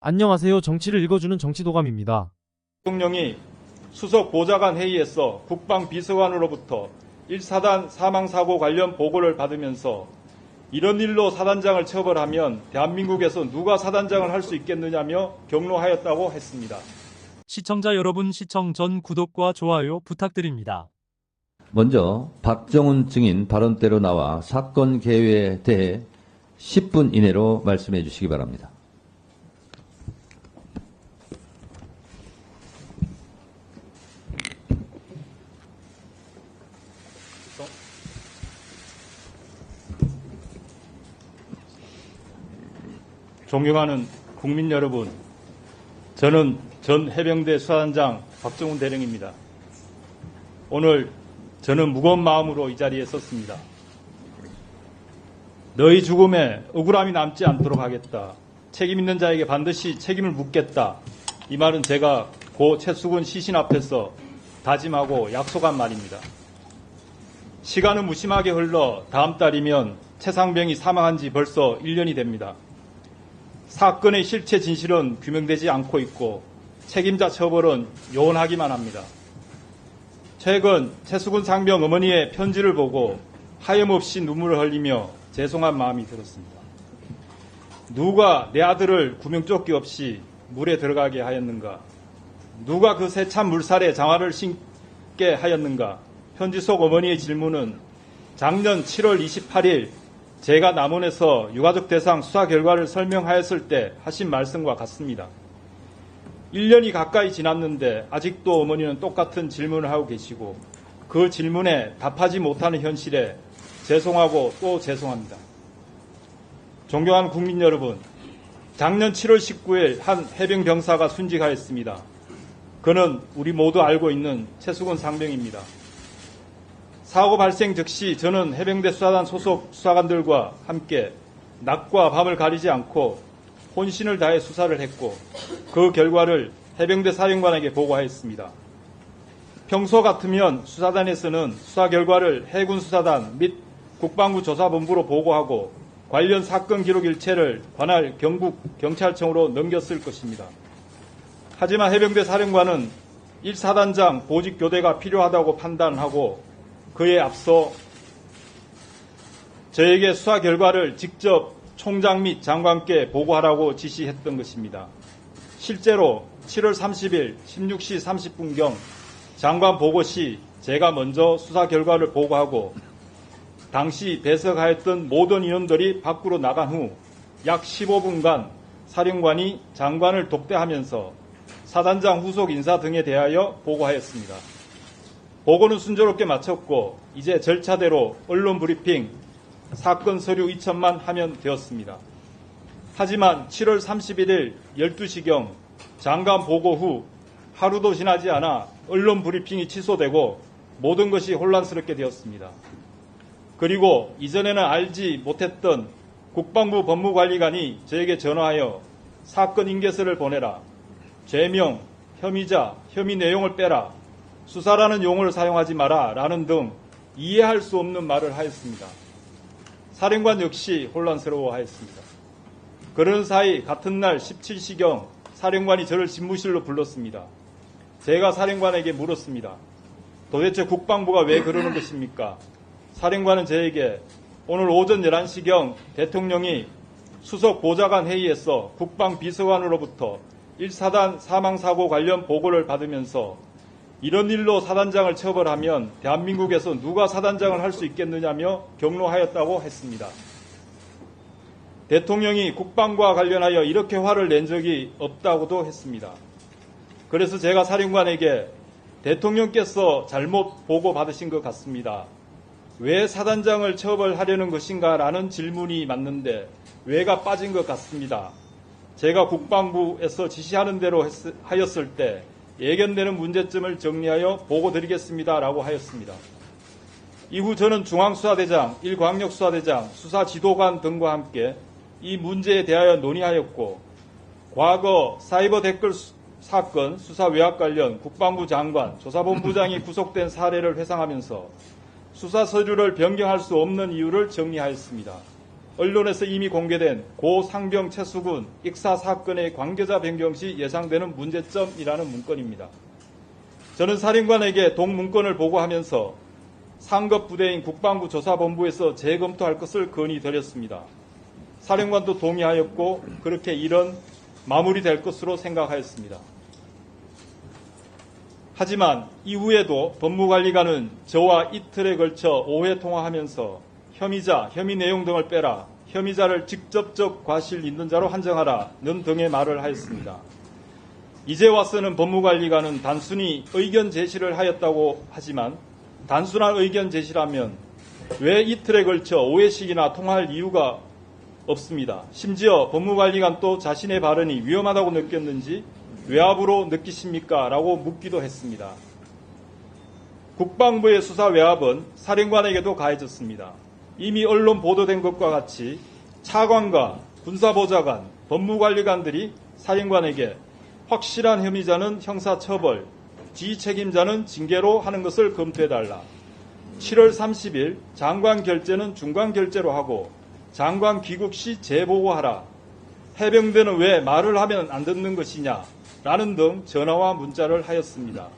안녕하세요. 정치를 읽어주는 정치도감입니다. 대통령이 수석 보좌관 회의에서 국방비서관으로부터 1사단 사망사고 관련 보고를 받으면서 이런 일로 사단장을 처벌하면 대한민국에서 누가 사단장을 할 수 있겠느냐며 경로하였다고 했습니다. 시청자 여러분, 시청 전 구독과 좋아요 부탁드립니다. 먼저 박정훈 증인 발언대로 나와 사건 개요에 대해 10분 이내로 말씀해 주시기 바랍니다. 존경하는 국민 여러분, 저는 전 해병대 수사단장 박정훈 대령입니다. 오늘 저는 무거운 마음으로 이 자리에 섰습니다. 너희 죽음에 억울함이 남지 않도록 하겠다. 책임 있는 자에게 반드시 책임을 묻겠다. 이 말은 제가 고 최수근 시신 앞에서 다짐하고 약속한 말입니다. 시간은 무심하게 흘러 다음 달이면 최상병이 사망한 지 벌써 1년이 됩니다. 사건의 실체 진실은 규명되지 않고 있고 책임자 처벌은 요원하기만 합니다. 최근 최수근 상병 어머니의 편지를 보고 하염없이 눈물을 흘리며 죄송한 마음이 들었습니다. 누가 내 아들을 구명조끼 없이 물에 들어가게 하였는가? 누가 그 세찬 물살에 장화를 신게 하였는가? 편지 속 어머니의 질문은 작년 7월 28일 제가 남원에서 유가족 대상 수사 결과를 설명하였을 때 하신 말씀과 같습니다. 1년이 가까이 지났는데 아직도 어머니는 똑같은 질문을 하고 계시고 그 질문에 답하지 못하는 현실에 죄송하고 또 죄송합니다. 존경하는 국민 여러분, 작년 7월 19일 한 해병 병사가 순직하였습니다. 그는 우리 모두 알고 있는 최수근 상병입니다. 사고 발생 즉시 저는 해병대 수사단 소속 수사관들과 함께 낮과 밤을 가리지 않고 혼신을 다해 수사를 했고 그 결과를 해병대 사령관에게 보고하였습니다. 평소 같으면 수사단에서는 수사 결과를 해군 수사단 및 국방부 조사본부로 보고하고 관련 사건 기록 일체를 관할 경북 경찰청으로 넘겼을 것입니다. 하지만 해병대 사령관은 1사단장 보직 교대가 필요하다고 판단하고 그에 앞서 저에게 수사 결과를 직접 총장 및 장관께 보고하라고 지시했던 것입니다. 실제로 7월 30일 16시 30분경 장관 보고 시 제가 먼저 수사 결과를 보고하고 당시 배석하였던 모든 인원들이 밖으로 나간 후 약 15분간 사령관이 장관을 독대하면서 사단장 후속 인사 등에 대하여 보고하였습니다. 보고는 순조롭게 마쳤고 이제 절차대로 언론 브리핑, 사건 서류 2첨만 하면 되었습니다. 하지만 7월 31일 12시경 장관 보고 후 하루도 지나지 않아 언론 브리핑이 취소되고 모든 것이 혼란스럽게 되었습니다. 그리고 이전에는 알지 못했던 국방부 법무관리관이 저에게 전화하여 사건 인계서를 보내라, 죄명, 혐의자, 혐의 내용을 빼라, 수사라는 용어를 사용하지 마라 라는 등 이해할 수 없는 말을 하였습니다. 사령관 역시 혼란스러워하였습니다. 그런 사이 같은 날 17시경 사령관이 저를 집무실로 불렀습니다. 제가 사령관에게 물었습니다. 도대체 국방부가 왜 그러는 것입니까? 사령관은 저에게 오늘 오전 11시경 대통령이 수석 보좌관 회의에서 국방비서관으로부터 1사단 사망사고 관련 보고를 받으면서 이런 일로 사단장을 처벌하면 대한민국에서 누가 사단장을 할 수 있겠느냐며 경로하였다고 했습니다. 대통령이 국방과 관련하여 이렇게 화를 낸 적이 없다고도 했습니다. 그래서 제가 사령관에게 대통령께서 잘못 보고받으신 것 같습니다. 왜 사단장을 처벌하려는 것인가 라는 질문이 맞는데 왜가 빠진 것 같습니다. 제가 국방부에서 지시하는 대로 하였을 때 예견되는 문제점을 정리하여 보고드리겠습니다라고 하였습니다. 이후 저는 중앙수사대장, 1광역수사대장, 수사지도관 등과 함께 이 문제에 대하여 논의하였고 과거 사이버 댓글 사건 수사 외압 관련 국방부 장관, 조사본부장이 구속된 사례를 회상하면서 수사 서류를 변경할 수 없는 이유를 정리하였습니다. 언론에서 이미 공개된 고 상병 최수근 익사 사건의 관계자 변경 시 예상되는 문제점이라는 문건입니다. 저는 사령관에게 동문건을 보고하면서 상급 부대인 국방부 조사본부에서 재검토할 것을 건의드렸습니다. 사령관도 동의하였고 그렇게 일은 마무리될 것으로 생각하였습니다. 하지만 이후에도 법무관리관은 저와 이틀에 걸쳐 5회 통화하면서 혐의자, 혐의 내용 등을 빼라, 혐의자를 직접적 과실 있는 자로 한정하라는 등의 말을 하였습니다. 이제 와서는 법무관리관은 단순히 의견 제시를 하였다고 하지만 단순한 의견 제시라면 왜 이틀에 걸쳐 5회씩이나 통화할 이유가 없습니다. 심지어 법무관리관 또 자신의 발언이 위험하다고 느꼈는지 외압으로 느끼십니까? 라고 묻기도 했습니다. 국방부의 수사 외압은 사령관에게도 가해졌습니다. 이미 언론 보도된 것과 같이 차관과 군사보좌관, 법무관리관들이 사령관에게 확실한 혐의자는 형사처벌, 지책임자는 징계로 하는 것을 검토해달라. 7월 30일 장관 결재는 중관 결재로 하고 장관 귀국 시 재보고하라. 해병대는 왜 말을 하면 안 듣는 것이냐? 라는 등 전화와 문자를 하였습니다.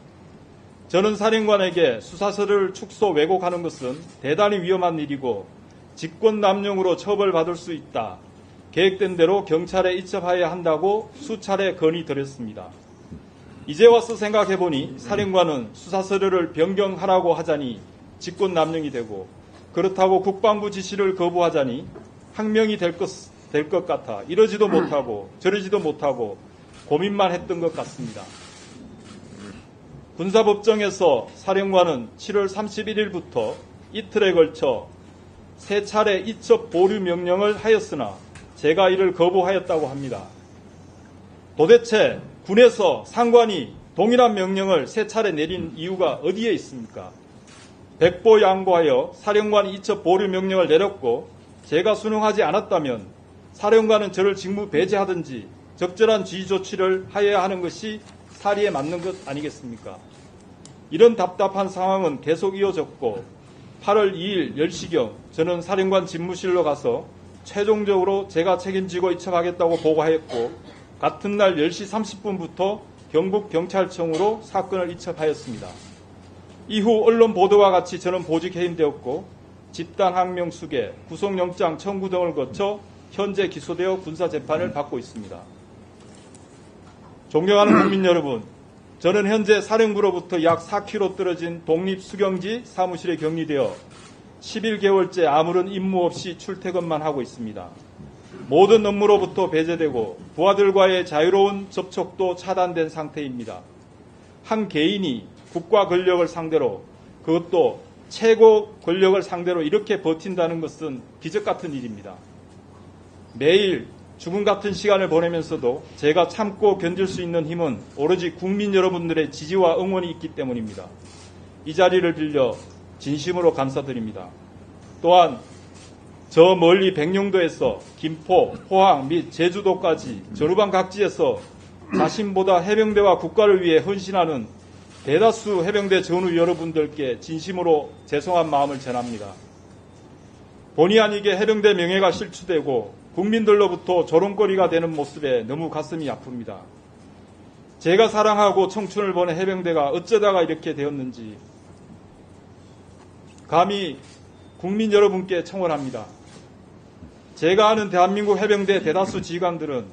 저는 사령관에게 수사서를 축소 왜곡하는 것은 대단히 위험한 일이고 직권남용으로 처벌받을 수 있다. 계획된 대로 경찰에 이첩하여야 한다고 수차례 건의드렸습니다. 이제 와서 생각해보니 사령관은 수사서류를 변경하라고 하자니 직권남용이 되고 그렇다고 국방부 지시를 거부하자니 항명이 될 것 같아 이러지도 못하고 저러지도 못하고 고민만 했던 것 같습니다. 군사법정에서 사령관은 7월 31일부터 이틀에 걸쳐 3차례 이첩 보류 명령을 하였으나 제가 이를 거부하였다고 합니다. 도대체 군에서 상관이 동일한 명령을 3차례 내린 이유가 어디에 있습니까? 백보양보하여 사령관이 이첩 보류 명령을 내렸고 제가 순응하지 않았다면 사령관은 저를 직무 배제하든지 적절한 지휘 조치를 하여야 하는 것이 사리에 맞는 것 아니겠습니까? 이런 답답한 상황은 계속 이어졌고 8월 2일 10시경 저는 사령관 집무실로 가서 최종적으로 제가 책임지고 이첩하겠다고 보고하였고 같은 날 10시 30분부터 경북경찰청으로 사건을 이첩하였습니다. 이후 언론 보도와 같이 저는 보직 해임되었고 집단 항명 수계, 구속영장 청구 등을 거쳐 현재 기소되어 군사재판을 받고 있습니다. 존경하는 국민 여러분, 저는 현재 사령부로부터 약 4km 떨어진 독립수경지 사무실에 격리되어 11개월째 아무런 임무 없이 출퇴근만 하고 있습니다. 모든 업무로부터 배제되고 부하들과의 자유로운 접촉도 차단된 상태입니다. 한 개인이 국가 권력을 상대로, 그것도 최고 권력을 상대로 이렇게 버틴다는 것은 기적 같은 일입니다. 매일 죽음 같은 시간을 보내면서도 제가 참고 견딜 수 있는 힘은 오로지 국민 여러분들의 지지와 응원이 있기 때문입니다. 이 자리를 빌려 진심으로 감사드립니다. 또한 저 멀리 백령도에서 김포, 포항 및 제주도까지 전후방 각지에서 자신보다 해병대와 국가를 위해 헌신하는 대다수 해병대 전우 여러분들께 진심으로 죄송한 마음을 전합니다. 본의 아니게 해병대 명예가 실추되고 국민들로부터 조롱거리가 되는 모습에 너무 가슴이 아픕니다. 제가 사랑하고 청춘을 보낸 해병대가 어쩌다가 이렇게 되었는지 감히 국민 여러분께 청원합니다. 제가 아는 대한민국 해병대 대다수 지휘관들은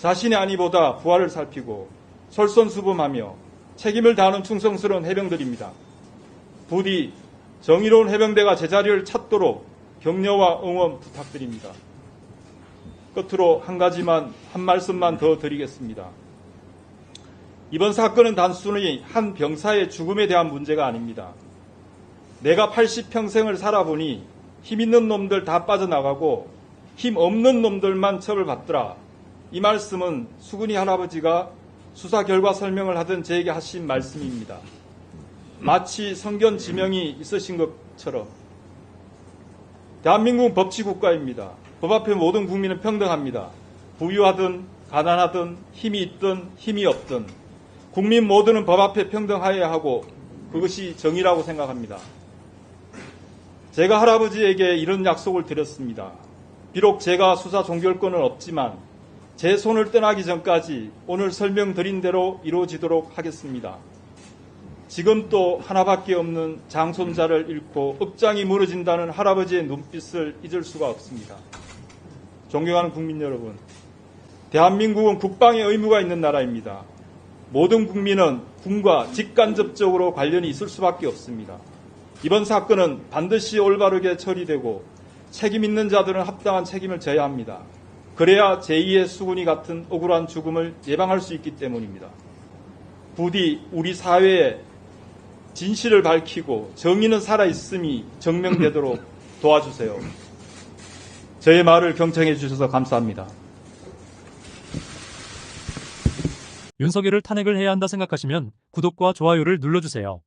자신의 안위보다 부하를 살피고 솔선수범하며 책임을 다하는 충성스러운 해병들입니다. 부디 정의로운 해병대가 제자리를 찾도록 격려와 응원 부탁드립니다. 끝으로 한 말씀만 더 드리겠습니다. 이번 사건은 단순히 한 병사의 죽음에 대한 문제가 아닙니다. 내가 80평생을 살아보니 힘 있는 놈들 다 빠져나가고 힘 없는 놈들만 처벌받더라. 이 말씀은 수근이 할아버지가 수사 결과 설명을 하던 저에게 하신 말씀입니다. 마치 성견 지명이 있으신 것처럼 대한민국은 법치국가입니다. 법 앞에 모든 국민은 평등합니다. 부유하든 가난하든 힘이 있든 힘이 없든 국민 모두는 법 앞에 평등하여야 하고 그것이 정의라고 생각합니다. 제가 할아버지에게 이런 약속을 드렸습니다. 비록 제가 수사 종결권은 없지만 제 손을 떠나기 전까지 오늘 설명드린 대로 이루어지도록 하겠습니다. 지금 또 하나밖에 없는 장손자를 잃고 억장이 무너진다는 할아버지의 눈빛을 잊을 수가 없습니다. 존경하는 국민 여러분, 대한민국은 국방의 의무가 있는 나라입니다. 모든 국민은 군과 직간접적으로 관련이 있을 수밖에 없습니다. 이번 사건은 반드시 올바르게 처리되고 책임 있는 자들은 합당한 책임을 져야 합니다. 그래야 제2의 수군이 같은 억울한 죽음을 예방할 수 있기 때문입니다. 부디 우리 사회에 진실을 밝히고 정의는 살아있음이 증명되도록 도와주세요. 저의 말을 경청해 주셔서 감사합니다. 윤석열을 탄핵을 해야 한다 생각하시면 구독과 좋아요를 눌러주세요.